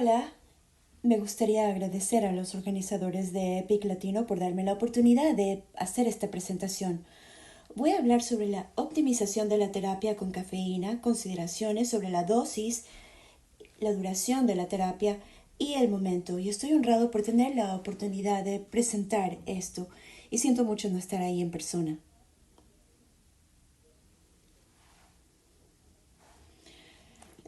Hola, me gustaría agradecer a los organizadores de Epic Latino por darme la oportunidad de hacer esta presentación. Voy a hablar sobre la optimización de la terapia con cafeína, consideraciones sobre la dosis, la duración de la terapia y el momento. Y estoy honrado por tener la oportunidad de presentar esto y siento mucho no estar ahí en persona.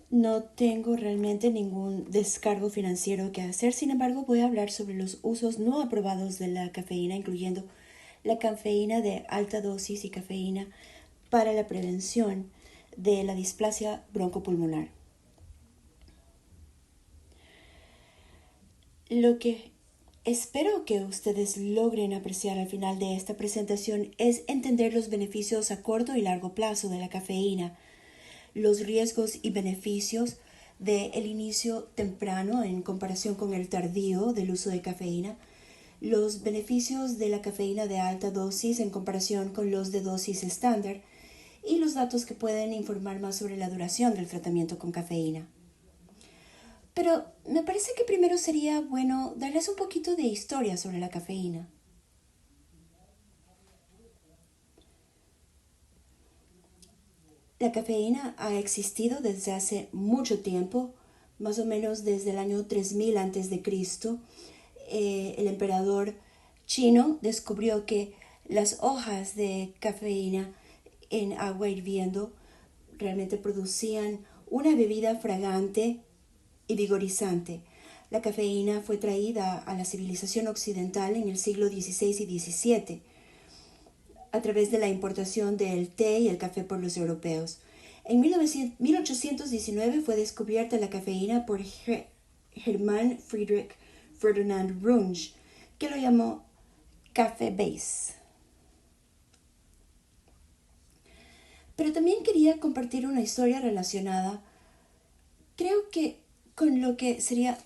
No tengo realmente ningún descargo financiero que hacer, sin embargo voy a hablar sobre los usos no aprobados de la cafeína, incluyendo la cafeína de alta dosis y cafeína para la prevención de la displasia broncopulmonar. Lo que espero que ustedes logren apreciar al final de esta presentación es entender los beneficios a corto y largo plazo de la cafeína, los riesgos y beneficios del inicio temprano en comparación con el tardío del uso de cafeína, los beneficios de la cafeína de alta dosis en comparación con los de dosis estándar y los datos que pueden informar más sobre la duración del tratamiento con cafeína. Pero me parece que primero sería bueno darles un poquito de historia sobre la cafeína. La cafeína ha existido desde hace mucho tiempo, más o menos desde el año 3000 a.C. El emperador chino descubrió que las hojas de cafeína en agua hirviendo realmente producían una bebida fragante y vigorizante. La cafeína fue traída a la civilización occidental en el siglo XVI y XVII a través de la importación del té y el café por los europeos. En 1819 fue descubierta la cafeína por Hermann Friedrich Ferdinand Runge, que lo llamó café base. Pero también quería compartir una historia relacionada, creo que con lo que sería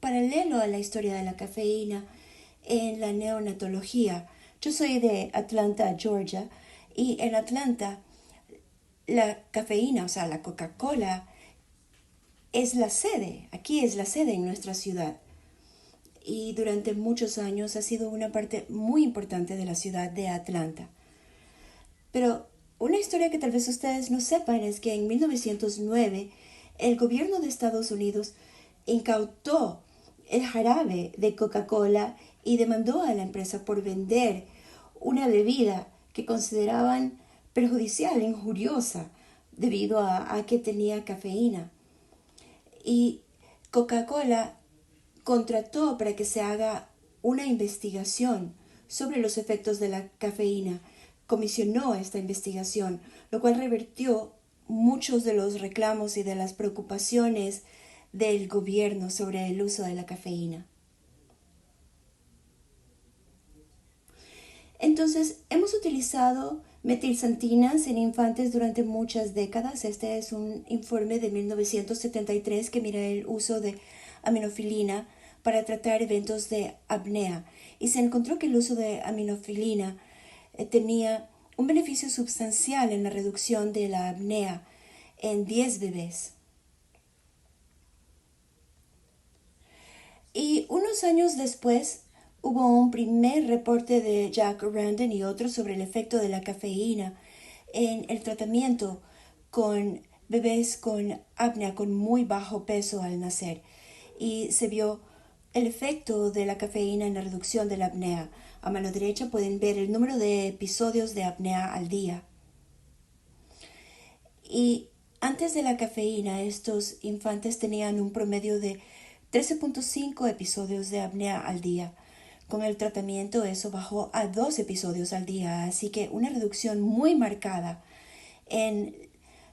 paralelo a la historia de la cafeína en la neonatología. Yo soy de Atlanta, Georgia, y en Atlanta la cafeína, o sea, la Coca-Cola, es la sede, aquí es la sede en nuestra ciudad. Y durante muchos años ha sido una parte muy importante de la ciudad de Atlanta. Pero una historia que tal vez ustedes no sepan es que en 1909 el gobierno de Estados Unidos incautó el jarabe de Coca-Cola y demandó a la empresa por vender una bebida que consideraban perjudicial, injuriosa, debido a que tenía cafeína. Y Coca-Cola contrató para que se haga una investigación sobre los efectos de la cafeína. Comisionó esta investigación, lo cual revertió muchos de los reclamos y de las preocupaciones del gobierno sobre el uso de la cafeína. Entonces, hemos utilizado metilsantinas en infantes durante muchas décadas. Este es un informe de 1973 que mira el uso de aminofilina para tratar eventos de apnea. Y se encontró que el uso de aminofilina tenía un beneficio sustancial en la reducción de la apnea en 10 bebés. Y unos años después hubo un primer reporte de Jack Randon y otros sobre el efecto de la cafeína en el tratamiento con bebés con apnea con muy bajo peso al nacer. Y se vio el efecto de la cafeína en la reducción de la apnea. A mano derecha pueden ver el número de episodios de apnea al día. Y antes de la cafeína, estos infantes tenían un promedio de 13.5 episodios de apnea al día. Con el tratamiento eso bajó a 2 episodios al día, así que una reducción muy marcada en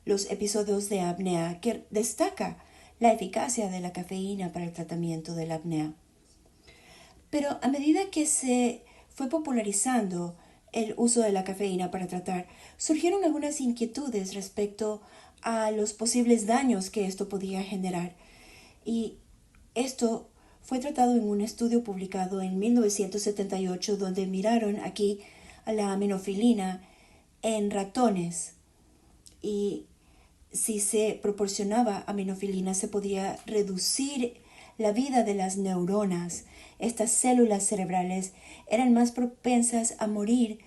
los episodios de apnea que destaca la eficacia de la cafeína para el tratamiento de la apnea. Pero a medida que se fue popularizando el uso de la cafeína para tratar, surgieron algunas inquietudes respecto a los posibles daños que esto podía generar. Y esto fue tratado en un estudio publicado en 1978 donde miraron aquí a la aminofilina en ratones y si se proporcionaba aminofilina se podía reducir la vida de las neuronas. Estas células cerebrales eran más propensas a morir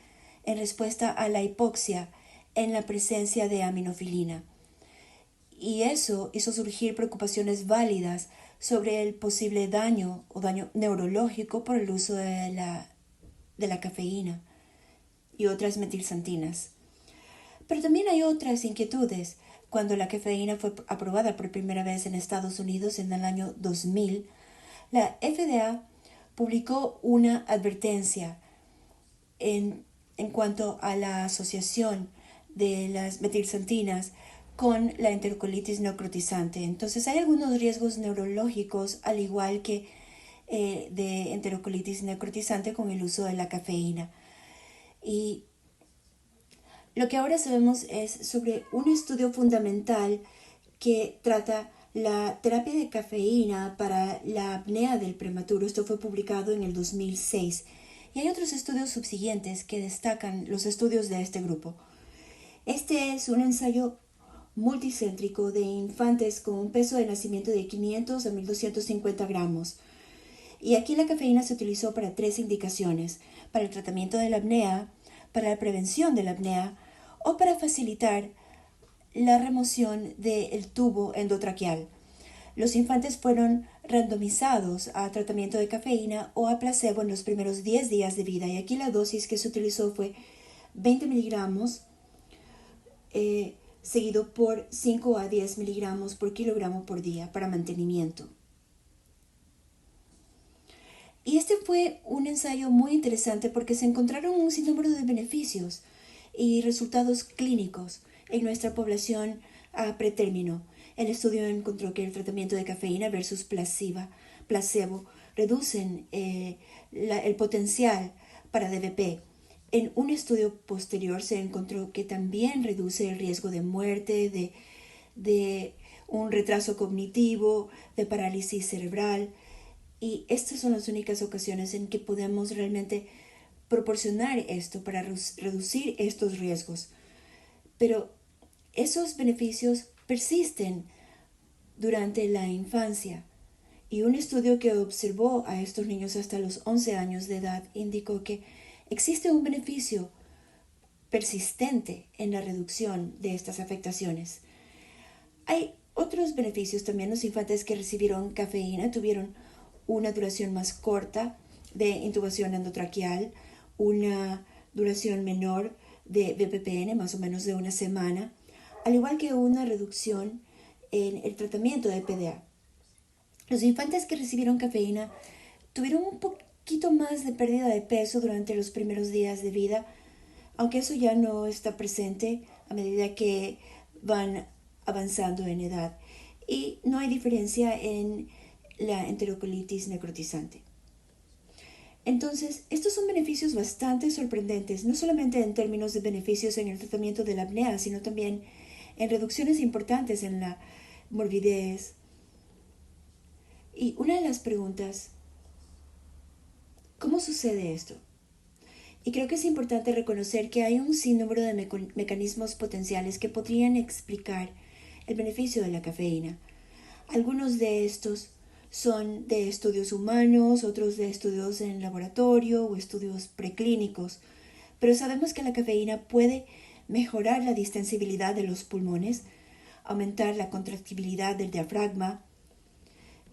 en respuesta a la hipoxia en la presencia de aminofilina. Y eso hizo surgir preocupaciones válidas sobre el posible daño o daño neurológico por el uso de la cafeína y otras metilsantinas. Pero también hay otras inquietudes. Cuando la cafeína fue aprobada por primera vez en Estados Unidos en el año 2000, la FDA publicó una advertencia en cuanto a la asociación de las metilsantinas con la enterocolitis necrotizante. Entonces hay algunos riesgos neurológicos al igual que de enterocolitis necrotizante con el uso de la cafeína. Y lo que ahora sabemos es sobre un estudio fundamental que trata la terapia de cafeína para la apnea del prematuro. Esto fue publicado en el 2006. Y hay otros estudios subsiguientes que destacan los estudios de este grupo. Este es un ensayo multicéntrico de infantes con un peso de nacimiento de 500 a 1250 gramos. Y aquí la cafeína se utilizó para 3 indicaciones: para el tratamiento de la apnea, para la prevención de la apnea o para facilitar la remoción del tubo endotraqueal. Los infantes fueron randomizados a tratamiento de cafeína o a placebo en los primeros 10 días de vida, y aquí la dosis que se utilizó fue 20 miligramos seguido por 5 a 10 miligramos por kilogramo por día para mantenimiento. Y este fue un ensayo muy interesante porque se encontraron un sinnúmero de beneficios y resultados clínicos en nuestra población a pretérmino. El estudio encontró que el tratamiento de cafeína versus placebo reducen el potencial para DVP. En un estudio posterior se encontró que también reduce el riesgo de muerte, de un retraso cognitivo, de parálisis cerebral. Y estas son las únicas ocasiones en que podemos realmente proporcionar esto para reducir estos riesgos. Pero esos beneficios persisten durante la infancia. Y un estudio que observó a estos niños hasta los 11 años de edad indicó que existe un beneficio persistente en la reducción de estas afectaciones. Hay otros beneficios también. Los infantes que recibieron cafeína tuvieron una duración más corta de intubación endotraqueal, una duración menor de BPPN, más o menos de una semana, al igual que una reducción en el tratamiento de PDA. Los infantes que recibieron cafeína tuvieron un poquito más de pérdida de peso durante los primeros días de vida, aunque eso ya no está presente a medida que van avanzando en edad. Y no hay diferencia en la enterocolitis necrotizante. Entonces, estos son beneficios bastante sorprendentes, no solamente en términos de beneficios en el tratamiento de la apnea, sino también en reducciones importantes en la morbidez. Y una de las preguntas, ¿cómo sucede esto? Y creo que es importante reconocer que hay un sinnúmero de mecanismos potenciales que podrían explicar el beneficio de la cafeína. Algunos de estos son de estudios humanos, otros de estudios en laboratorio o estudios preclínicos, pero sabemos que la cafeína puede mejorar la distensibilidad de los pulmones, aumentar la contractibilidad del diafragma,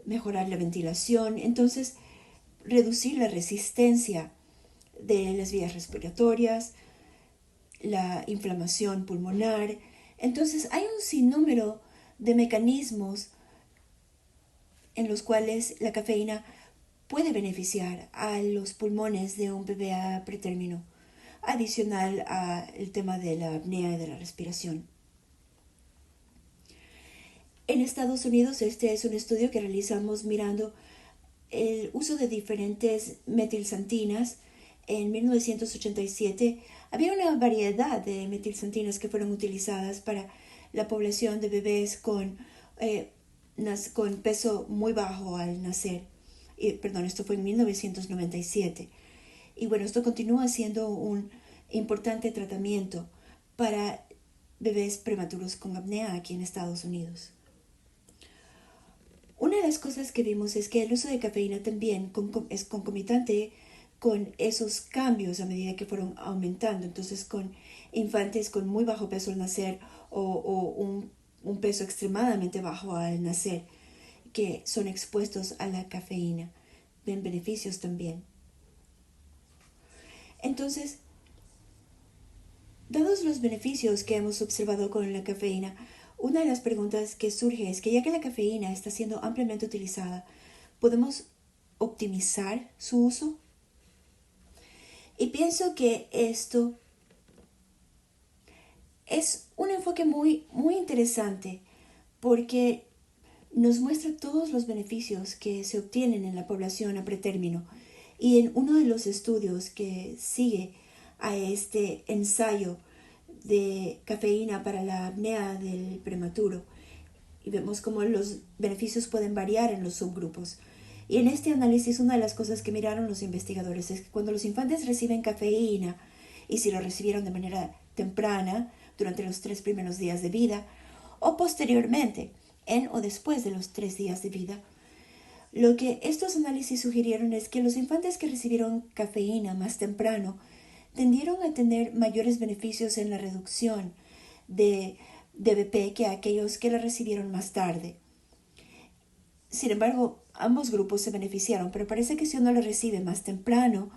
mejorar la ventilación, entonces reducir la resistencia de las vías respiratorias, la inflamación pulmonar. Entonces hay un sinnúmero de mecanismos en los cuales la cafeína puede beneficiar a los pulmones de un bebé a pretérmino, adicional al tema de la apnea y de la respiración. En Estados Unidos, este es un estudio que realizamos mirando el uso de diferentes metilsantinas. En 1987 había una variedad de metilsantinas que fueron utilizadas para la población de bebés con peso muy bajo al nacer. Esto fue en 1997. Y bueno, esto continúa siendo un importante tratamiento para bebés prematuros con apnea aquí en Estados Unidos. una de las cosas que vimos es que el uso de cafeína también es concomitante con esos cambios a medida que fueron aumentando. Entonces, con infantes con muy bajo peso al nacer o un peso extremadamente bajo al nacer, que son expuestos a la cafeína, ven beneficios también. Entonces, dados los beneficios que hemos observado con la cafeína, una de las preguntas que surge es que ya que la cafeína está siendo ampliamente utilizada, ¿podemos optimizar su uso? Y pienso que esto es un enfoque muy interesante porque nos muestra todos los beneficios que se obtienen en la población a pretérmino. Y en uno de los estudios que sigue a este ensayo de cafeína para la apnea del prematuro, y vemos cómo los beneficios pueden variar en los subgrupos. Y en este análisis una de las cosas que miraron los investigadores es que cuando los infantes reciben cafeína, y si lo recibieron de manera temprana, durante los 3 primeros días de vida, o posteriormente, en o después de los 3 días de vida, lo que estos análisis sugirieron es que los infantes que recibieron cafeína más temprano tendieron a tener mayores beneficios en la reducción de DBP que aquellos que la recibieron más tarde. Sin embargo, ambos grupos se beneficiaron, pero parece que si uno la recibe más temprano,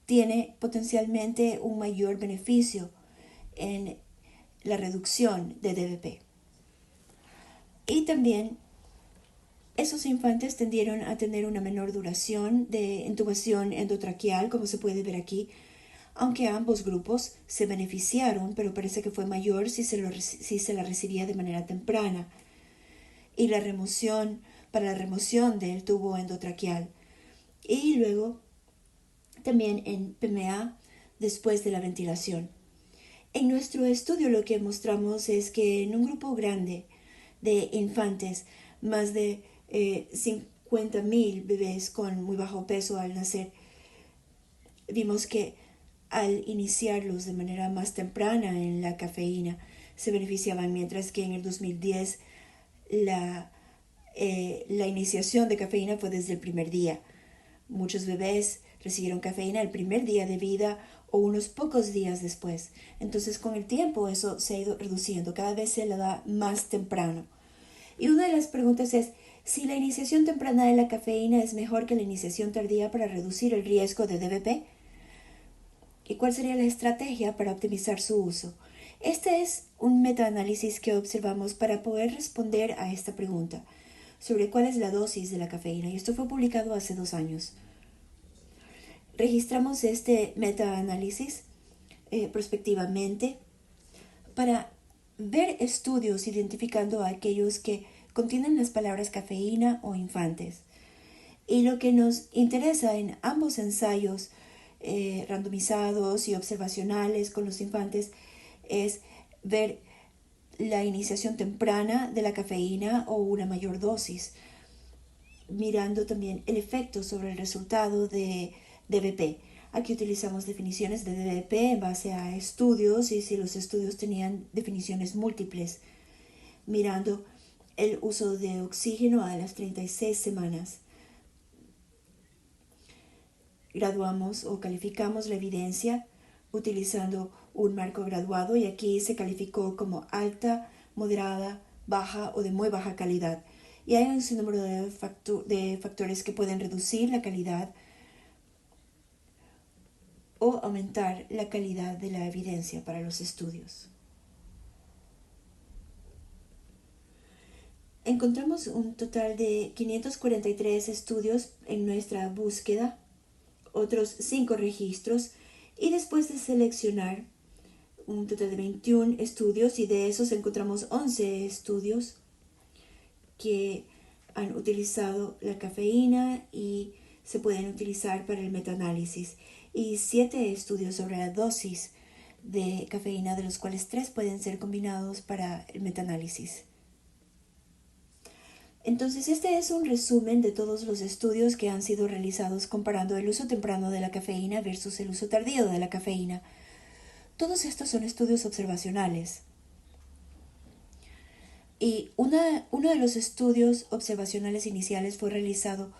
tiene potencialmente un mayor beneficio en la reducción de DBP. Y también esos infantes tendieron a tener una menor duración de intubación endotraqueal, como se puede ver aquí, aunque ambos grupos se beneficiaron, pero parece que fue mayor si se la recibía de manera temprana. Y la remoción, para la remoción del tubo endotraqueal. Y luego también en PMA después de la ventilación. En nuestro estudio lo que mostramos es que en un grupo grande de infantes, más de 50,000 bebés con muy bajo peso al nacer, vimos que al iniciarlos de manera más temprana en la cafeína se beneficiaban, mientras que en el 2010 la iniciación de cafeína fue desde el primer día. Muchos bebés recibieron cafeína el primer día de vida o unos pocos días después. Entonces, con el tiempo eso se ha ido reduciendo. Cada vez se le da más temprano. Y una de las preguntas es si la iniciación temprana de la cafeína es mejor que la iniciación tardía para reducir el riesgo de DBP. ¿Y cuál sería la estrategia para optimizar su uso? Este es un metaanálisis que observamos para poder responder a esta pregunta sobre cuál es la dosis de la cafeína, y esto fue publicado hace 2 años. Registramos este metaanálisis prospectivamente para ver estudios identificando a aquellos que contienen las palabras cafeína o infantes. Y lo que nos interesa en ambos ensayos randomizados y observacionales con los infantes es ver la iniciación temprana de la cafeína o una mayor dosis, mirando también el efecto sobre el resultado de DBP. Aquí utilizamos definiciones de DBP en base a estudios y si los estudios tenían definiciones múltiples, mirando el uso de oxígeno a las 36 semanas. Graduamos o calificamos la evidencia utilizando un marco graduado y aquí se calificó como alta, moderada, baja o de muy baja calidad. Y hay un sinnúmero de factores que pueden reducir la calidad o aumentar la calidad de la evidencia para los estudios. Encontramos un total de 543 estudios en nuestra búsqueda, otros 5 registros, y después de seleccionar un total de 21 estudios, y de esos encontramos 11 estudios que han utilizado la cafeína y se pueden utilizar para el metaanálisis, y 7 estudios sobre la dosis de cafeína, de los cuales 3 pueden ser combinados para el metaanálisis. Entonces, este es un resumen de todos los estudios que han sido realizados comparando el uso temprano de la cafeína versus el uso tardío de la cafeína. Todos estos son estudios observacionales. Y uno de los estudios observacionales iniciales fue realizado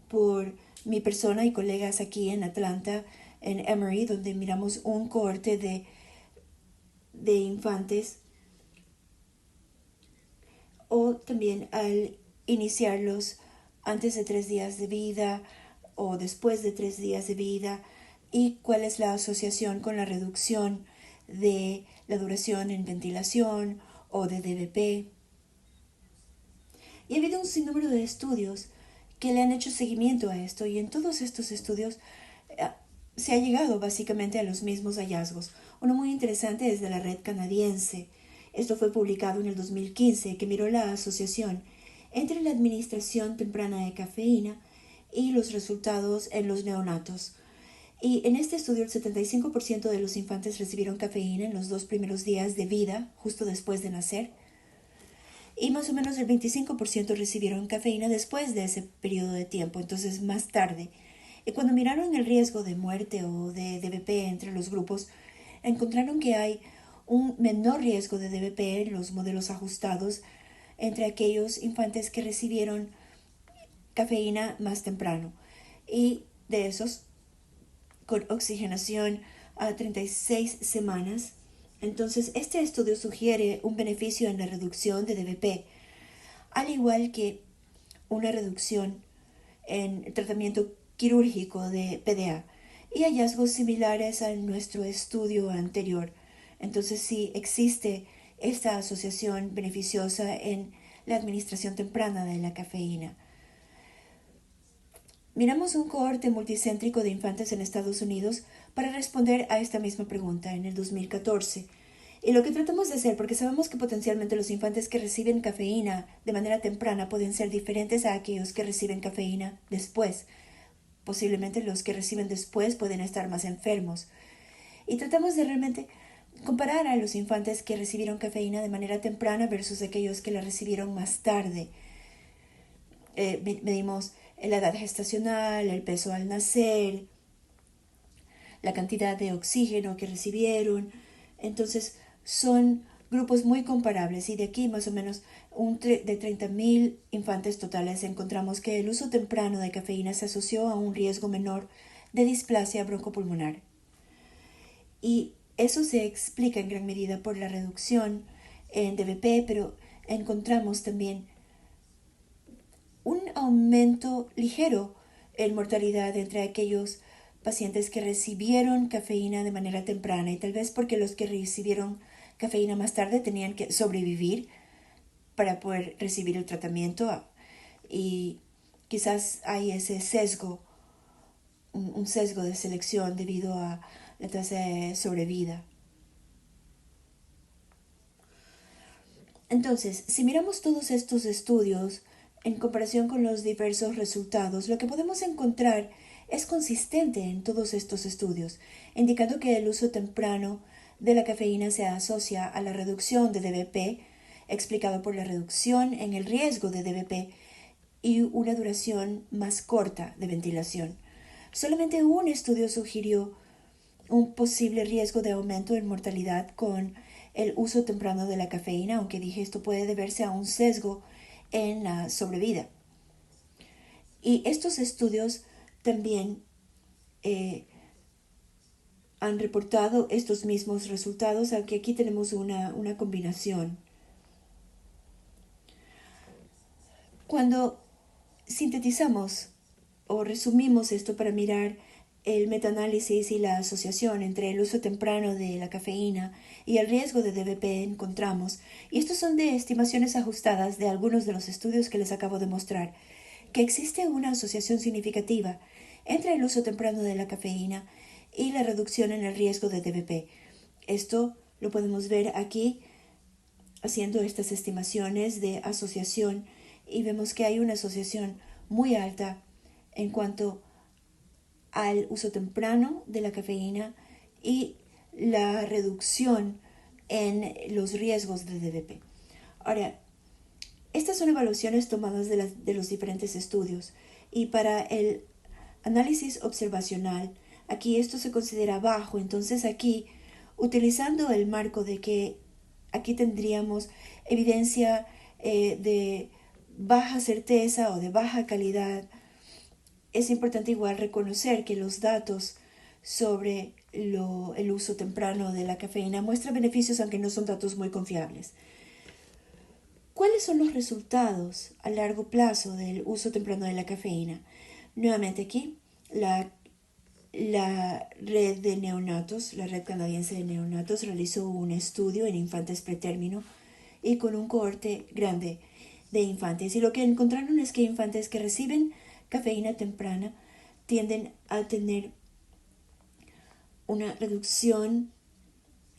por mi persona y colegas aquí en Atlanta, en Emory, donde miramos un cohorte de infantes, o también al iniciarlos antes de 3 días de vida o después de 3 días de vida, y cuál es la asociación con la reducción de la duración en ventilación o de DBP. Y ha habido un sinnúmero de estudios que le han hecho seguimiento a esto, y en todos estos estudios eh, se ha llegado básicamente a los mismos hallazgos. Uno muy interesante es de la red canadiense. Esto fue publicado en el 2015, que miró la asociación entre la administración temprana de cafeína y los resultados en los neonatos. Y en este estudio el 75% de los infantes recibieron cafeína en los 2 primeros días de vida, justo después de nacer, y más o menos el 25% recibieron cafeína después de ese periodo de tiempo, entonces más tarde. Y cuando miraron el riesgo de muerte o de DBP entre los grupos, encontraron que hay un menor riesgo de DBP en los modelos ajustados entre aquellos infantes que recibieron cafeína más temprano. Y de esos, con oxigenación a 36 semanas, entonces este estudio sugiere un beneficio en la reducción de DBP, al igual que una reducción en el tratamiento quirúrgico de PDA y hallazgos similares a nuestro estudio anterior. Entonces sí existe esta asociación beneficiosa en la administración temprana de la cafeína. Miramos un cohorte multicéntrico de infantes en Estados Unidos para responder a esta misma pregunta en el 2014. Y lo que tratamos de hacer, porque sabemos que potencialmente los infantes que reciben cafeína de manera temprana pueden ser diferentes a aquellos que reciben cafeína después. Posiblemente los que reciben después pueden estar más enfermos. Y tratamos de realmente comparar a los infantes que recibieron cafeína de manera temprana versus aquellos que la recibieron más tarde. Medimos la edad gestacional, el peso al nacer, la cantidad de oxígeno que recibieron. Entonces son grupos muy comparables, y de aquí más o menos de 30,000 infantes totales encontramos que el uso temprano de cafeína se asoció a un riesgo menor de displasia broncopulmonar. Y eso se explica en gran medida por la reducción en DBP, pero encontramos también un aumento ligero en mortalidad entre aquellos pacientes que recibieron cafeína de manera temprana, y tal vez porque los que recibieron cafeína más tarde tenían que sobrevivir para poder recibir el tratamiento, y quizás hay ese sesgo, un sesgo de selección debido a la tasa de sobrevida. Entonces, si miramos todos estos estudios en comparación con los diversos resultados, lo que podemos encontrar es consistente en todos estos estudios, indicando que el uso temprano de la cafeína se asocia a la reducción de DBP, explicado por la reducción en el riesgo de DBP y una duración más corta de ventilación. Solamente un estudio sugirió un posible riesgo de aumento en mortalidad con el uso temprano de la cafeína, aunque dije esto puede deberse a un sesgo en la sobrevida. Y estos estudios también han reportado estos mismos resultados, aunque aquí tenemos una combinación. Cuando sintetizamos o resumimos esto para mirar el metaanálisis y la asociación entre el uso temprano de la cafeína y el riesgo de DBP, encontramos, y estos son de estimaciones ajustadas de algunos de los estudios que les acabo de mostrar, que existe una asociación significativa entre el uso temprano de la cafeína y la reducción en el riesgo de DBP. Esto lo podemos ver aquí haciendo estas estimaciones de asociación, y vemos que hay una asociación muy alta en cuanto al uso temprano de la cafeína y la reducción en los riesgos de DBP. Ahora, estas son evaluaciones tomadas de los diferentes estudios, y para el análisis observacional, aquí esto se considera bajo. Entonces utilizando el marco de que aquí tendríamos evidencia de baja certeza o de baja calidad, es importante igual reconocer que los datos sobre el uso temprano de la cafeína muestran beneficios, aunque no son datos muy confiables. ¿Cuáles son los resultados a largo plazo del uso temprano de la cafeína? Nuevamente aquí, la red de neonatos, la red canadiense de neonatos, realizó un estudio en infantes pretérmino y con un cohorte grande de infantes. Y lo que encontraron es que infantes que reciben cafeína temprana tienden a tener una reducción,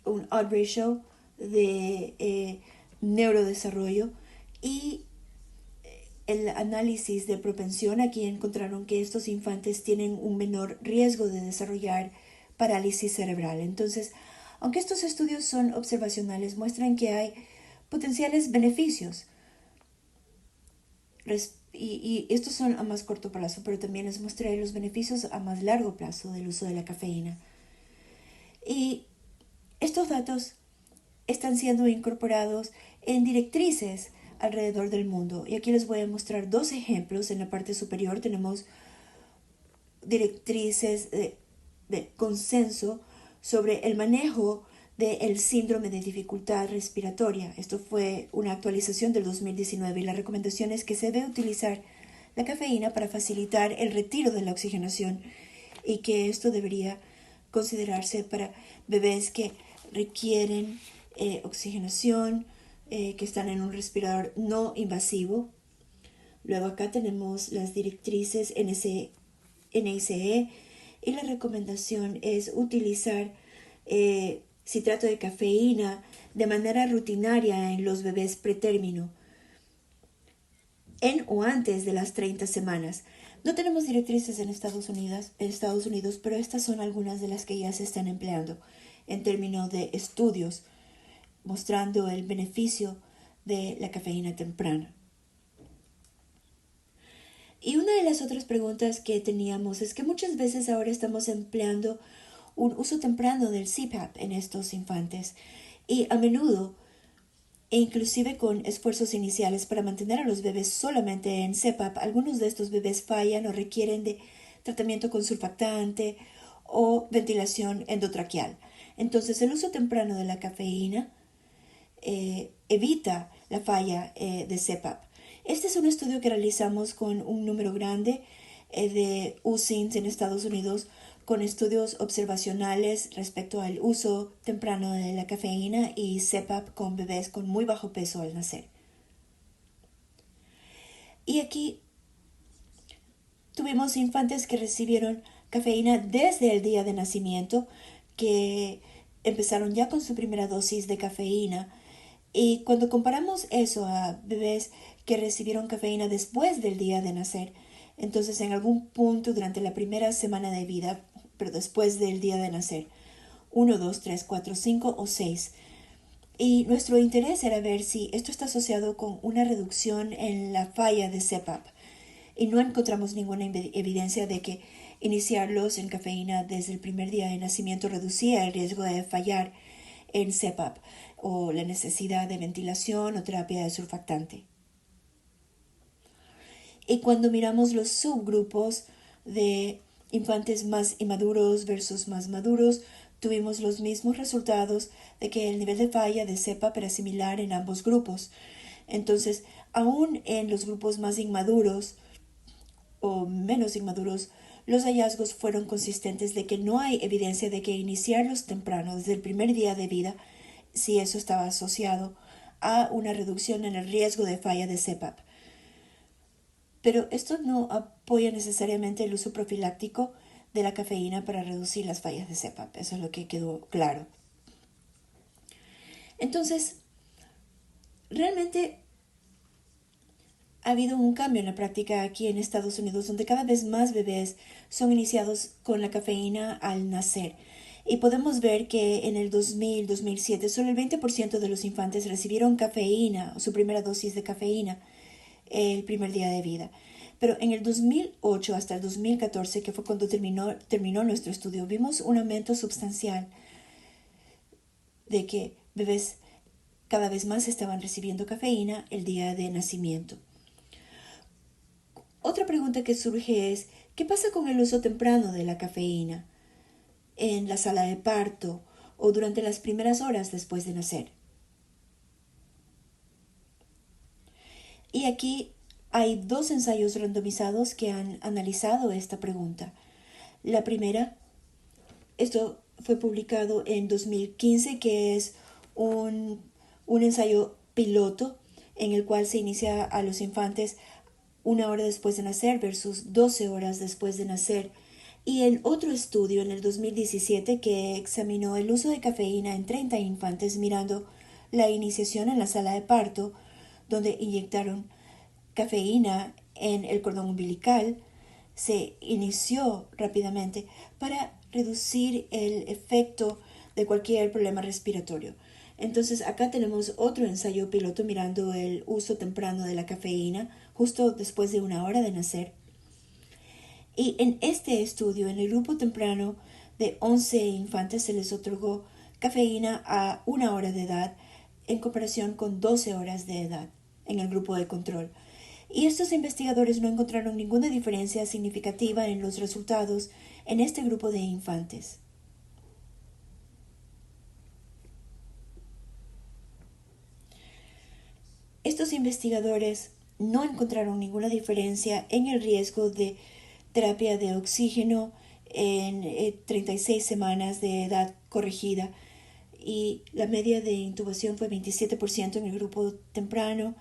un odd ratio de neurodesarrollo, y el análisis de propensión aquí encontraron que estos infantes tienen un menor riesgo de desarrollar parálisis cerebral. Entonces, aunque estos estudios son observacionales, muestran que hay potenciales beneficios. Y estos son a más corto plazo, pero también les mostraré los beneficios a más largo plazo del uso de la cafeína. Y estos datos están siendo incorporados en directrices alrededor del mundo. Y aquí les voy a mostrar dos ejemplos. En la parte superior tenemos directrices de consenso sobre el manejo del síndrome de dificultad respiratoria. Esto fue una actualización del 2019 y la recomendación es que se debe utilizar la cafeína para facilitar el retiro de la oxigenación y que esto debería considerarse para bebés que requieren oxigenación, que están en un respirador no invasivo. Luego acá tenemos las directrices NICE y la recomendación es utilizar citrato de cafeína de manera rutinaria en los bebés pretérmino en o antes de las 30 semanas. No tenemos directrices en Estados Unidos, pero estas son algunas de las que ya se están empleando en términos de estudios mostrando el beneficio de la cafeína temprana. Y una de las otras preguntas que teníamos es que muchas veces ahora estamos empleando un uso temprano del CPAP en estos infantes y a menudo, e inclusive con esfuerzos iniciales para mantener a los bebés solamente en CPAP, algunos de estos bebés fallan o requieren de tratamiento con surfactante o ventilación endotraqueal. Entonces el uso temprano de la cafeína evita la falla de CPAP. Este es un estudio que realizamos con un número grande de USINs en Estados Unidos, con estudios observacionales respecto al uso temprano de la cafeína y CPAP con bebés con muy bajo peso al nacer. Y aquí tuvimos infantes que recibieron cafeína desde el día de nacimiento, que empezaron ya con su primera dosis de cafeína. Y cuando comparamos eso a bebés que recibieron cafeína después del día de nacer, entonces en algún punto durante la primera semana de vida, pero después del día de nacer, 1, 2, 3, 4, 5 o 6. Y nuestro interés era ver si esto está asociado con una reducción en la falla de CPAP. Y no encontramos ninguna evidencia de que iniciarlos en cafeína desde el primer día de nacimiento reducía el riesgo de fallar en CPAP o la necesidad de ventilación o terapia de surfactante. Y cuando miramos los subgrupos de infantes más inmaduros versus más maduros, tuvimos los mismos resultados de que el nivel de falla de CPAP era similar en ambos grupos. Entonces, aún en los grupos más inmaduros o menos inmaduros, los hallazgos fueron consistentes de que no hay evidencia de que iniciarlos temprano, desde el primer día de vida, si eso estaba asociado a una reducción en el riesgo de falla de CPAP. Pero esto no apoya necesariamente el uso profiláctico de la cafeína para reducir las fallas de CPAP. Eso es lo que quedó claro. Entonces, realmente ha habido un cambio en la práctica aquí en Estados Unidos, donde cada vez más bebés son iniciados con la cafeína al nacer. Y podemos ver que en el 2000-2007 solo el 20% de los infantes recibieron cafeína o su primera dosis de cafeína el primer día de vida. Pero en el 2008 hasta el 2014, que fue cuando terminó nuestro estudio, vimos un aumento sustancial de que bebés cada vez más estaban recibiendo cafeína el día de nacimiento. Otra pregunta que surge es, ¿qué pasa con el uso temprano de la cafeína en la sala de parto o durante las primeras horas después de nacer? Y aquí hay dos ensayos randomizados que han analizado esta pregunta. La primera, esto fue publicado en 2015, que es un ensayo piloto en el cual se inicia a los infantes 1 hora después de nacer versus 12 horas después de nacer. Y el otro estudio en el 2017 que examinó el uso de cafeína en 30 infantes mirando la iniciación en la sala de parto, donde inyectaron cafeína en el cordón umbilical, se inició rápidamente para reducir el efecto de cualquier problema respiratorio. Entonces acá tenemos otro ensayo piloto mirando el uso temprano de la cafeína justo después de 1 hora de nacer. Y en este estudio, en el grupo temprano de 11 infantes se les otorgó cafeína a 1 hora de edad en comparación con 12 horas de edad en el grupo de control. Y estos investigadores no encontraron ninguna diferencia significativa en los resultados en este grupo de infantes. Estos investigadores no encontraron ninguna diferencia en el riesgo de terapia de oxígeno en 36 semanas de edad corregida y la media de intubación fue 27% en el grupo temprano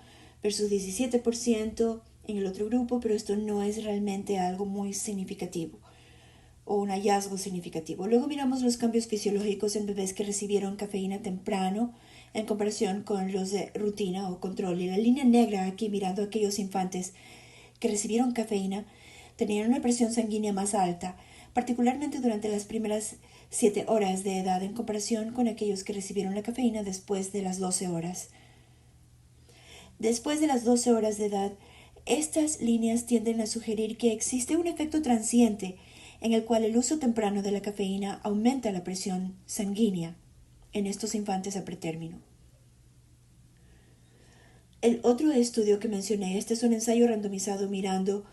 versus 17% en el otro grupo, pero esto no es realmente algo muy significativo o un hallazgo significativo. Luego miramos los cambios fisiológicos en bebés que recibieron cafeína temprano en comparación con los de rutina o control. Y la línea negra aquí mirando a aquellos infantes que recibieron cafeína tenían una presión sanguínea más alta, particularmente durante las primeras 7 horas de edad en comparación con aquellos que recibieron la cafeína después de las 12 horas. Después de las 12 horas de edad, estas líneas tienden a sugerir que existe un efecto transiente en el cual el uso temprano de la cafeína aumenta la presión sanguínea en estos infantes a pretérmino. El otro estudio que mencioné, este es un ensayo randomizado mirando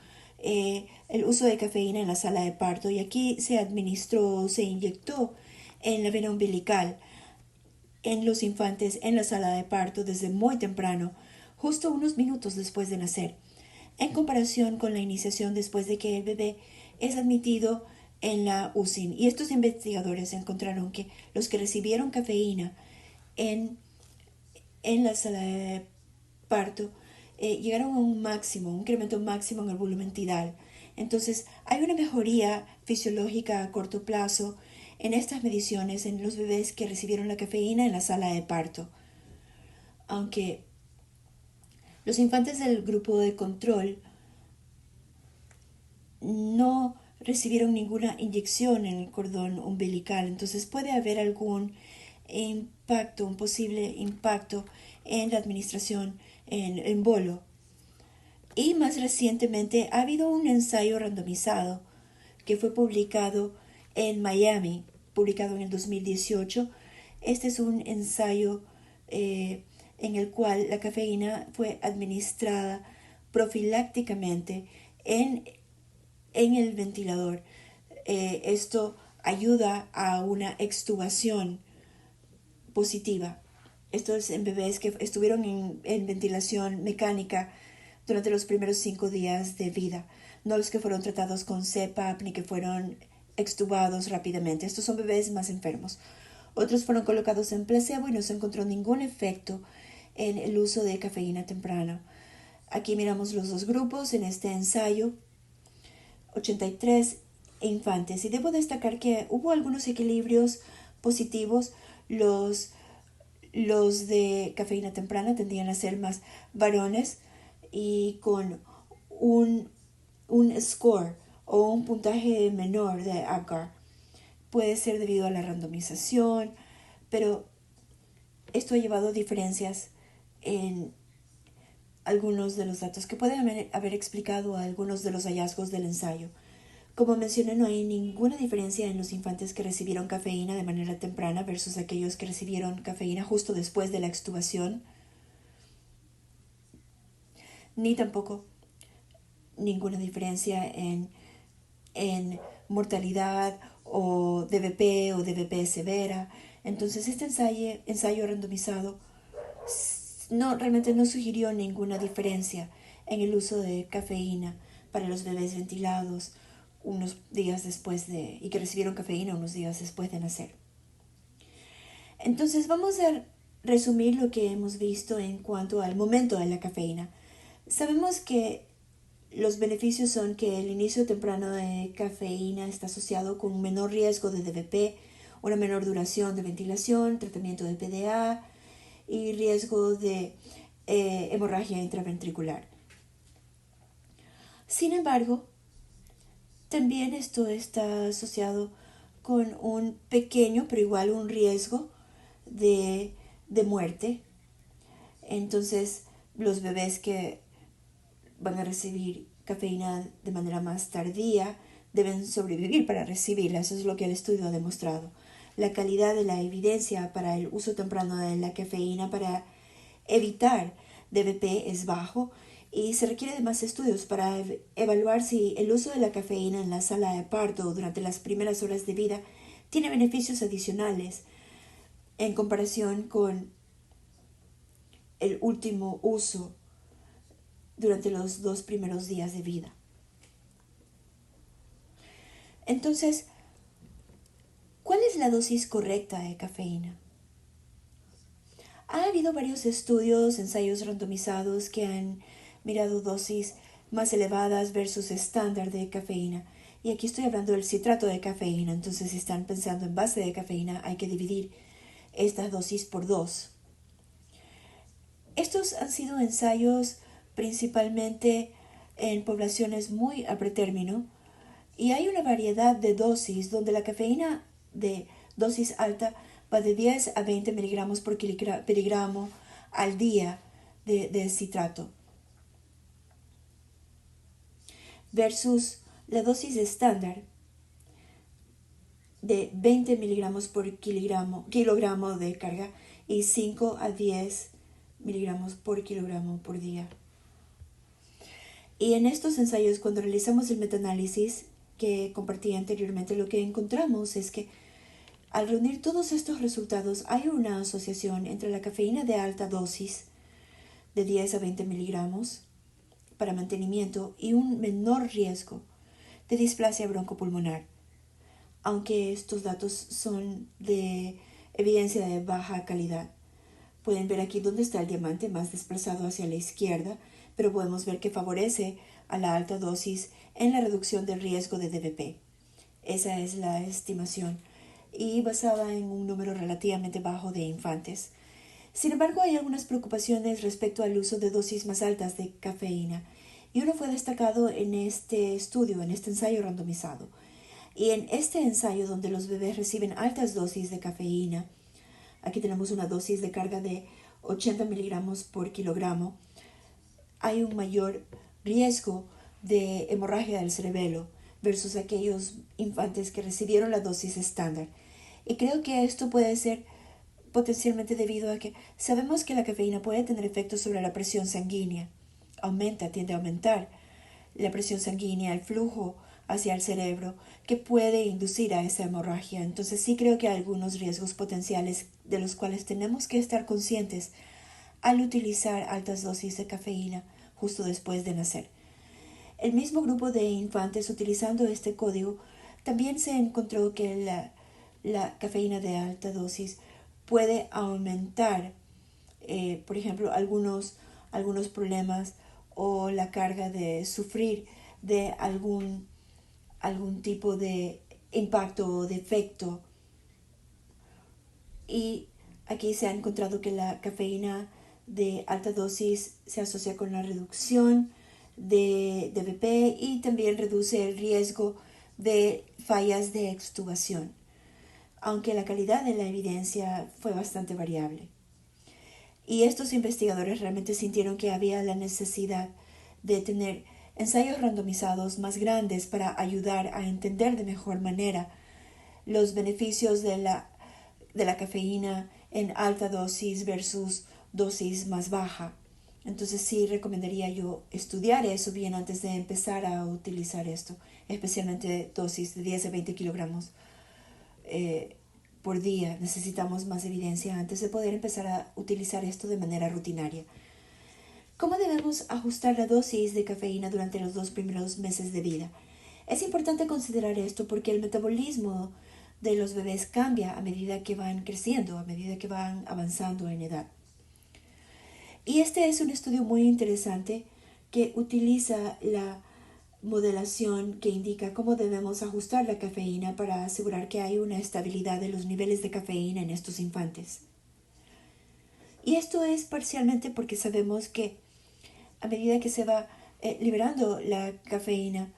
el uso de cafeína en la sala de parto y aquí se administró, se inyectó en la vena umbilical en los infantes en la sala de parto desde muy temprano, justo unos minutos después de nacer, en comparación con la iniciación después de que el bebé es admitido en la UCI. Y estos investigadores encontraron que los que recibieron cafeína en la sala de parto llegaron a un máximo, un incremento máximo en el volumen tidal. Entonces, hay una mejoría fisiológica a corto plazo en estas mediciones en los bebés que recibieron la cafeína en la sala de parto. Aunque los infantes del grupo de control no recibieron ninguna inyección en el cordón umbilical, entonces puede haber algún impacto, un posible impacto en la administración en bolo. Y más recientemente ha habido un ensayo randomizado que fue publicado en Miami, publicado en el 2018. Este es un ensayo en el cual la cafeína fue administrada profilácticamente en el ventilador. Esto ayuda a una extubación positiva. Esto es en bebés que estuvieron en ventilación mecánica durante los primeros 5 días de vida, no los que fueron tratados con CPAP ni que fueron extubados rápidamente. Estos son bebés más enfermos. Otros fueron colocados en placebo y no se encontró ningún efecto en el uso de cafeína temprano. Aquí miramos los dos grupos en este ensayo, 83 infantes. Y debo destacar que hubo algunos equilibrios positivos. Los de cafeína temprana tendían a ser más varones y con un, un score o un puntaje menor de ACAR. Puede ser debido a la randomización, pero esto ha llevado a diferencias en algunos de los datos que pueden haber explicado algunos de los hallazgos del ensayo. Como mencioné, no hay ninguna diferencia en los infantes que recibieron cafeína de manera temprana versus aquellos que recibieron cafeína justo después de la extubación, ni tampoco ninguna diferencia en mortalidad o DVP o DVP severa. Entonces, este ensayo randomizado realmente no sugirió ninguna diferencia en el uso de cafeína para los bebés ventilados unos días después y que recibieron cafeína unos días después de nacer. Entonces vamos a resumir lo que hemos visto en cuanto al momento de la cafeína. Sabemos que los beneficios son que el inicio temprano de cafeína está asociado con un menor riesgo de DVP, una menor duración de ventilación, tratamiento de PDA y riesgo de hemorragia intraventricular. Sin embargo, también esto está asociado con un pequeño, pero igual un riesgo de muerte. Entonces, los bebés que van a recibir cafeína de manera más tardía deben sobrevivir para recibirla. Eso es lo que el estudio ha demostrado. La calidad de la evidencia para el uso temprano de la cafeína para evitar DVP es bajo y se requiere de más estudios para evaluar si el uso de la cafeína en la sala de parto durante las primeras horas de vida tiene beneficios adicionales en comparación con el último uso durante los 2 primeros días de vida. Entonces, ¿cuál es la dosis correcta de cafeína? Ha habido varios estudios, ensayos randomizados que han mirado dosis más elevadas versus estándar de cafeína. Y aquí estoy hablando del citrato de cafeína. Entonces, si están pensando en base de cafeína, hay que dividir estas dosis por 2. Estos han sido ensayos principalmente en poblaciones muy a pretérmino y hay una variedad de dosis donde la cafeína de dosis alta va de 10 a 20 miligramos por miligramo al día de citrato versus la dosis estándar de 20 miligramos por kilogramo de carga y 5 a 10 miligramos por kilogramo por día. Y en estos ensayos, cuando realizamos el metaanálisis que compartí anteriormente, lo que encontramos es que al reunir todos estos resultados hay una asociación entre la cafeína de alta dosis de 10 a 20 miligramos para mantenimiento y un menor riesgo de displasia broncopulmonar. Aunque estos datos son de evidencia de baja calidad. Pueden ver aquí dónde está el diamante más desplazado hacia la izquierda, pero podemos ver que favorece a la alta dosis en la reducción del riesgo de DVP. Esa es la estimación y basada en un número relativamente bajo de infantes. Sin embargo, hay algunas preocupaciones respecto al uso de dosis más altas de cafeína y uno fue destacado en este estudio, en este ensayo randomizado. Y en este ensayo donde los bebés reciben altas dosis de cafeína, aquí tenemos una dosis de carga de 80 miligramos por kilogramo, hay un mayor riesgo de hemorragia del cerebelo versus aquellos infantes que recibieron la dosis estándar. Y creo que esto puede ser potencialmente debido a que sabemos que la cafeína puede tener efectos sobre la presión sanguínea. Tiende a aumentar la presión sanguínea, el flujo hacia el cerebro, que puede inducir a esa hemorragia. Entonces sí creo que hay algunos riesgos potenciales de los cuales tenemos que estar conscientes al utilizar altas dosis de cafeína justo después de nacer. El mismo grupo de infantes utilizando este código también se encontró que la cafeína de alta dosis puede aumentar, por ejemplo, algunos problemas o la carga de sufrir de algún tipo de impacto o defecto. Y aquí se ha encontrado que la cafeína de alta dosis se asocia con la reducción de DVP y también reduce el riesgo de fallas de extubación, aunque la calidad de la evidencia fue bastante variable. Y estos investigadores realmente sintieron que había la necesidad de tener ensayos randomizados más grandes para ayudar a entender de mejor manera los beneficios de la cafeína en alta dosis versus dosis más baja. Entonces sí recomendaría yo estudiar eso bien antes de empezar a utilizar esto, especialmente dosis de 10 a 20 kilogramos por día. Necesitamos más evidencia antes de poder empezar a utilizar esto de manera rutinaria. ¿Cómo debemos ajustar la dosis de cafeína durante los 2 primeros meses de vida? Es importante considerar esto porque el metabolismo de los bebés cambia a medida que van creciendo, a medida que van avanzando en edad. Y este es un estudio muy interesante que utiliza la modelación que indica cómo debemos ajustar la cafeína para asegurar que hay una estabilidad de los niveles de cafeína en estos infantes. Y esto es parcialmente porque sabemos que a medida que se va liberando la cafeína,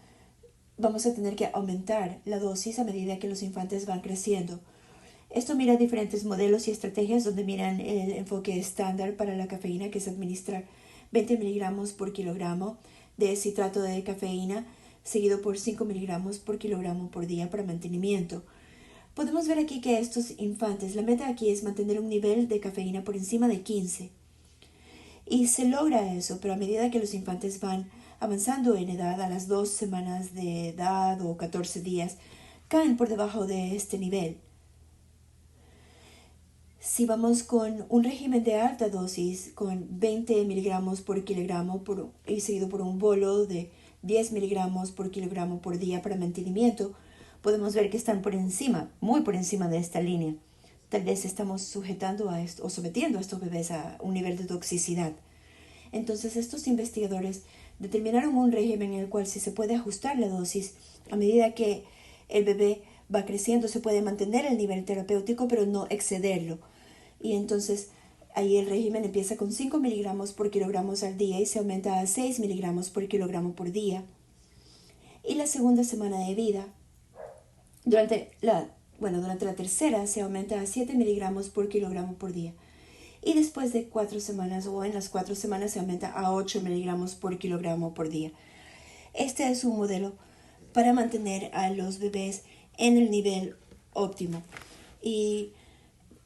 vamos a tener que aumentar la dosis a medida que los infantes van creciendo. Esto mira diferentes modelos y estrategias donde miran el enfoque estándar para la cafeína, que es administrar 20 miligramos por kilogramo de citrato de cafeína, seguido por 5 miligramos por kilogramo por día para mantenimiento. Podemos ver aquí que estos infantes, la meta aquí es mantener un nivel de cafeína por encima de 15. Y se logra eso, pero a medida que los infantes van avanzando en edad, a las 2 semanas de edad o 14 días, caen por debajo de este nivel. Si vamos con un régimen de alta dosis, con 20 miligramos por kilogramo y seguido por un bolo de 10 miligramos por kilogramo por día para mantenimiento, podemos ver que están por encima, muy por encima de esta línea. Tal vez estamos sujetando a esto o sometiendo a estos bebés a un nivel de toxicidad. Entonces estos investigadores determinaron un régimen en el cual si se puede ajustar la dosis a medida que el bebé va creciendo, se puede mantener el nivel terapéutico pero no excederlo. Y entonces ahí el régimen empieza con 5 miligramos por kilogramos al día y se aumenta a 6 miligramos por kilogramo por día. Y la segunda semana de vida, durante la tercera se aumenta a 7 miligramos por kilogramo por día. Y después de 4 semanas o en las 4 semanas se aumenta a 8 miligramos por kilogramo por día. Este es un modelo para mantener a los bebés en el nivel óptimo. Y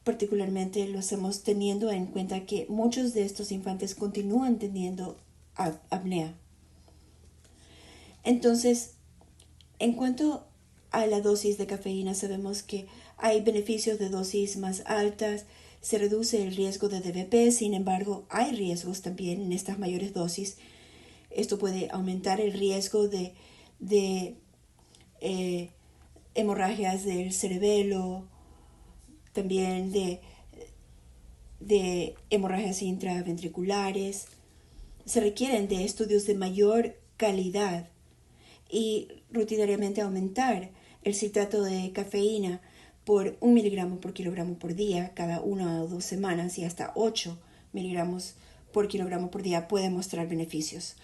particularmente lo hacemos teniendo en cuenta que muchos de estos infantes continúan teniendo apnea. Entonces, en cuanto a la dosis de cafeína, sabemos que hay beneficios de dosis más altas, se reduce el riesgo de DVP, sin embargo, hay riesgos también en estas mayores dosis. Esto puede aumentar el riesgo de hemorragias del cerebelo, también de hemorragias intraventriculares. Se requieren de estudios de mayor calidad y rutinariamente aumentar el citrato de cafeína por 1 miligramo por kilogramo por día cada 1 o 2 semanas y hasta 8 miligramos por kilogramo por día puede mostrar beneficios.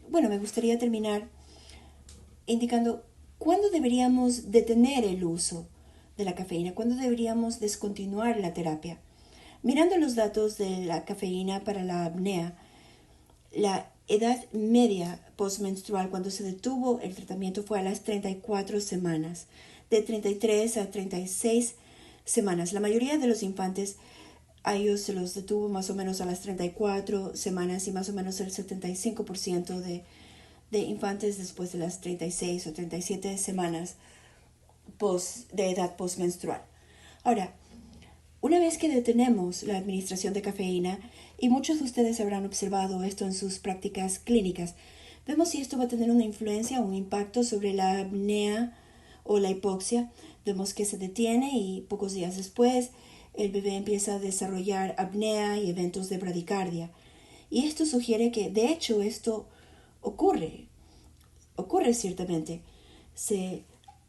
Me gustaría terminar indicando cuándo deberíamos detener el uso de la cafeína, cuándo deberíamos descontinuar la terapia. Mirando los datos de la cafeína para la apnea, la edad media postmenstrual cuando se detuvo el tratamiento fue a las 34 semanas, de 33 a 36 semanas. La mayoría de los infantes, a ellos se los detuvo más o menos a las 34 semanas y más o menos el 75% de infantes después de las 36 o 37 semanas de edad postmenstrual. Ahora, una vez que detenemos la administración de cafeína, y muchos de ustedes habrán observado esto en sus prácticas clínicas, vemos si esto va a tener una influencia o un impacto sobre la apnea o la hipoxia. Vemos que se detiene y pocos días después el bebé empieza a desarrollar apnea y eventos de bradicardia. Y esto sugiere que, de hecho, esto ocurre ciertamente. Se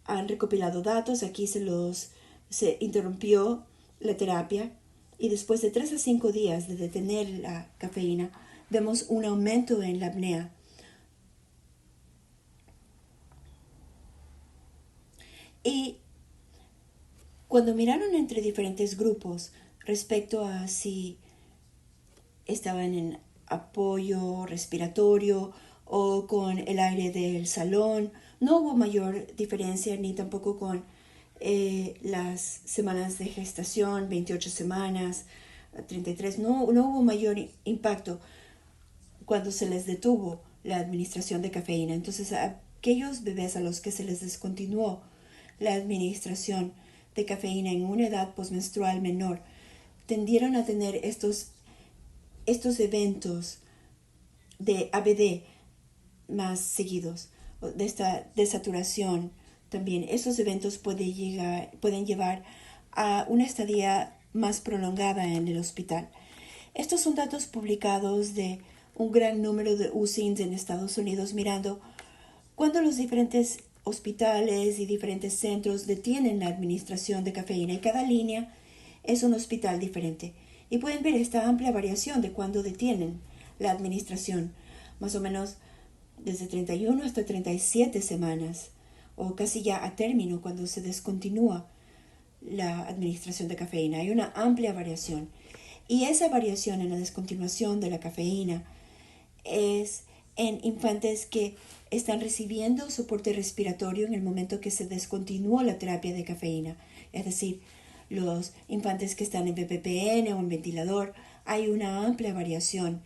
han recopilado datos, aquí se interrumpió la terapia y después de 3 a 5 días de detener la cafeína, vemos un aumento en la apnea. Y cuando miraron entre diferentes grupos respecto a si estaban en apoyo respiratorio o con el aire del salón. No hubo mayor diferencia ni tampoco con las semanas de gestación, 28 semanas, 33. No hubo mayor impacto cuando se les detuvo la administración de cafeína. Entonces, a aquellos bebés a los que se les descontinuó la administración de cafeína en una edad postmenstrual menor tendieron a tener estos eventos de ABD más seguidos, de esta desaturación también. Esos eventos pueden llevar a una estadía más prolongada en el hospital. Estos son datos publicados de un gran número de USINs en Estados Unidos, mirando cuando los diferentes hospitales y diferentes centros detienen la administración de cafeína, y cada línea es un hospital diferente. Y pueden ver esta amplia variación de cuando detienen la administración, más o menos desde 31 hasta 37 semanas, o casi ya a término cuando se descontinúa la administración de cafeína. Hay una amplia variación. Y esa variación en la descontinuación de la cafeína es en infantes que están recibiendo soporte respiratorio en el momento que se descontinuó la terapia de cafeína. Es decir, los infantes que están en BPPN o en ventilador. Hay una amplia variación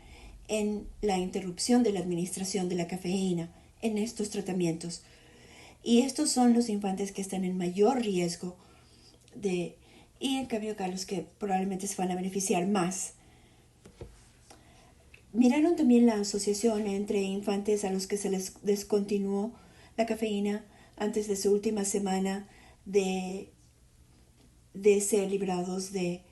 en la interrupción de la administración de la cafeína en estos tratamientos. Y estos son los infantes que están en mayor riesgo y en cambio acá los que probablemente se van a beneficiar más. Miraron también la asociación entre infantes a los que se les descontinuó la cafeína antes de su última semana de ser librados de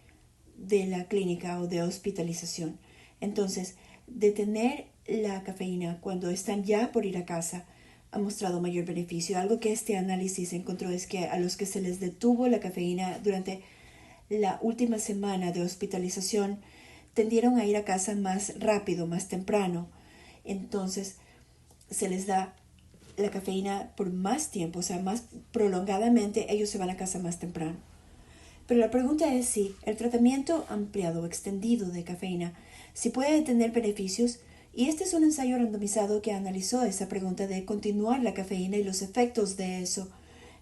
la clínica o de hospitalización. Entonces, detener la cafeína cuando están ya por ir a casa ha mostrado mayor beneficio. Algo que este análisis encontró es que a los que se les detuvo la cafeína durante la última semana de hospitalización tendieron a ir a casa más rápido, más temprano. Entonces, se les da la cafeína por más tiempo, o sea, más prolongadamente, ellos se van a casa más temprano. Pero la pregunta es si el tratamiento ampliado o extendido de cafeína si puede tener beneficios, y este es un ensayo randomizado que analizó esa pregunta de continuar la cafeína y los efectos de eso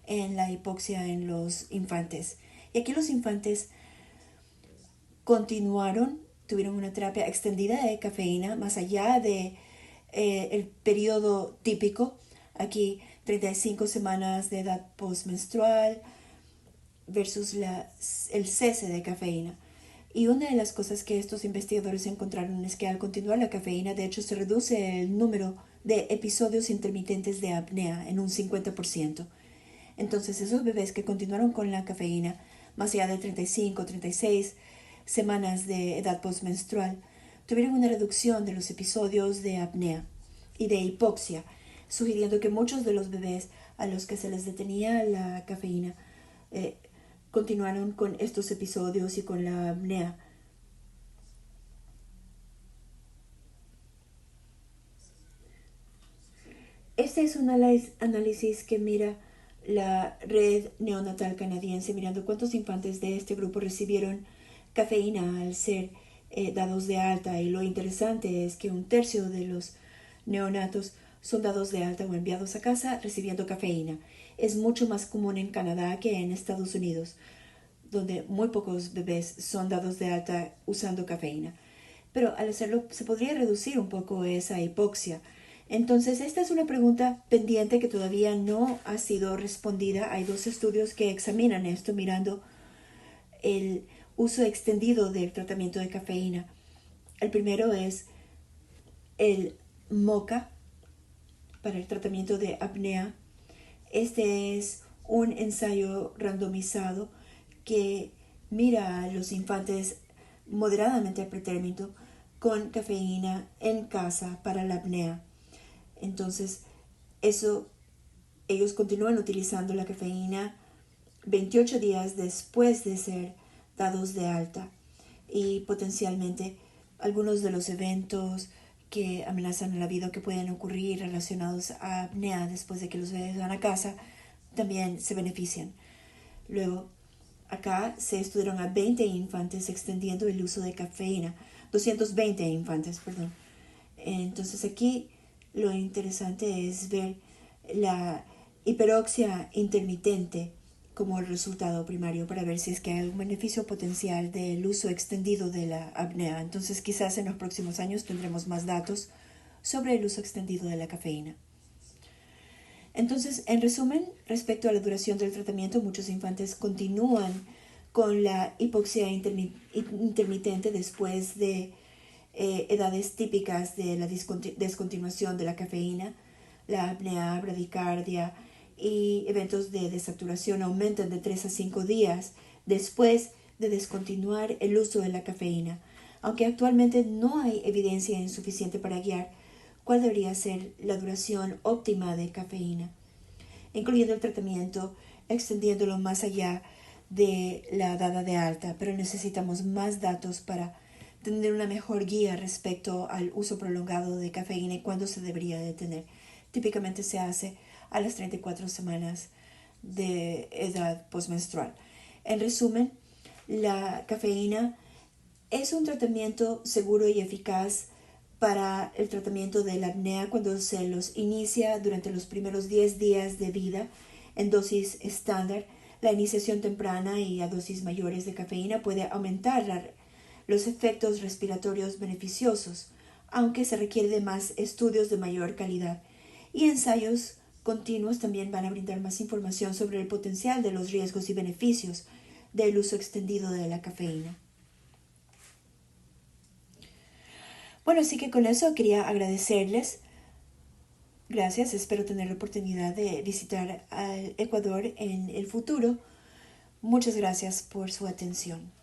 en la hipoxia en los infantes. Y aquí los infantes continuaron, tuvieron una terapia extendida de cafeína más allá de el periodo típico. Aquí 35 semanas de edad postmenstrual versus el cese de cafeína. Y una de las cosas que estos investigadores encontraron es que al continuar la cafeína, de hecho, se reduce el número de episodios intermitentes de apnea en un 50%. Entonces, esos bebés que continuaron con la cafeína, más allá de 35 o 36 semanas de edad postmenstrual, tuvieron una reducción de los episodios de apnea y de hipoxia, sugiriendo que muchos de los bebés a los que se les detenía la cafeína continuaron con estos episodios y con la apnea. Este es un análisis que mira la red neonatal canadiense, mirando cuántos infantes de este grupo recibieron cafeína al ser dados de alta. Y lo interesante es que un tercio de los neonatos son dados de alta o enviados a casa recibiendo cafeína. Es mucho más común en Canadá que en Estados Unidos, donde muy pocos bebés son dados de alta usando cafeína. Pero al hacerlo se podría reducir un poco esa hipoxia. Entonces, esta es una pregunta pendiente que todavía no ha sido respondida. Hay dos estudios que examinan esto, mirando el uso extendido del tratamiento de cafeína. El primero es el MOCA para el tratamiento de apnea. Este es un ensayo randomizado que mira a los infantes moderadamente a pretérmino con cafeína en casa para la apnea. Entonces, ellos continúan utilizando la cafeína 28 días después de ser dados de alta, y potencialmente algunos de los eventos que amenazan la vida que pueden ocurrir relacionados a apnea después de que los bebés van a casa también se benefician. Luego, acá se estudiaron a 20 infantes extendiendo el uso de cafeína, 220 infantes, perdón. Entonces aquí lo interesante es ver la hiperoxia intermitente como el resultado primario para ver si es que hay algún beneficio potencial del uso extendido de la apnea. Entonces quizás en los próximos años tendremos más datos sobre el uso extendido de la cafeína. Entonces, en resumen, respecto a la duración del tratamiento, muchos infantes continúan con la hipoxia intermitente después de edades típicas de la descontinuación de la cafeína. La apnea, bradicardia y eventos de desaturación aumentan de 3 a 5 días después de descontinuar el uso de la cafeína, aunque actualmente no hay evidencia insuficiente para guiar cuál debería ser la duración óptima de cafeína, incluyendo el tratamiento, extendiéndolo más allá de la dada de alta, pero necesitamos más datos para tener una mejor guía respecto al uso prolongado de cafeína y cuándo se debería detener. Típicamente se hace a las 34 semanas de edad postmenstrual. En resumen, la cafeína es un tratamiento seguro y eficaz para el tratamiento de la apnea cuando se los inicia durante los primeros 10 días de vida en dosis estándar. La iniciación temprana y a dosis mayores de cafeína puede aumentar los efectos respiratorios beneficiosos, aunque se requiere de más estudios de mayor calidad. Y ensayos continuos también van a brindar más información sobre el potencial de los riesgos y beneficios del uso extendido de la cafeína. Bueno, así que con eso quería agradecerles. Gracias, espero tener la oportunidad de visitar al Ecuador en el futuro. Muchas gracias por su atención.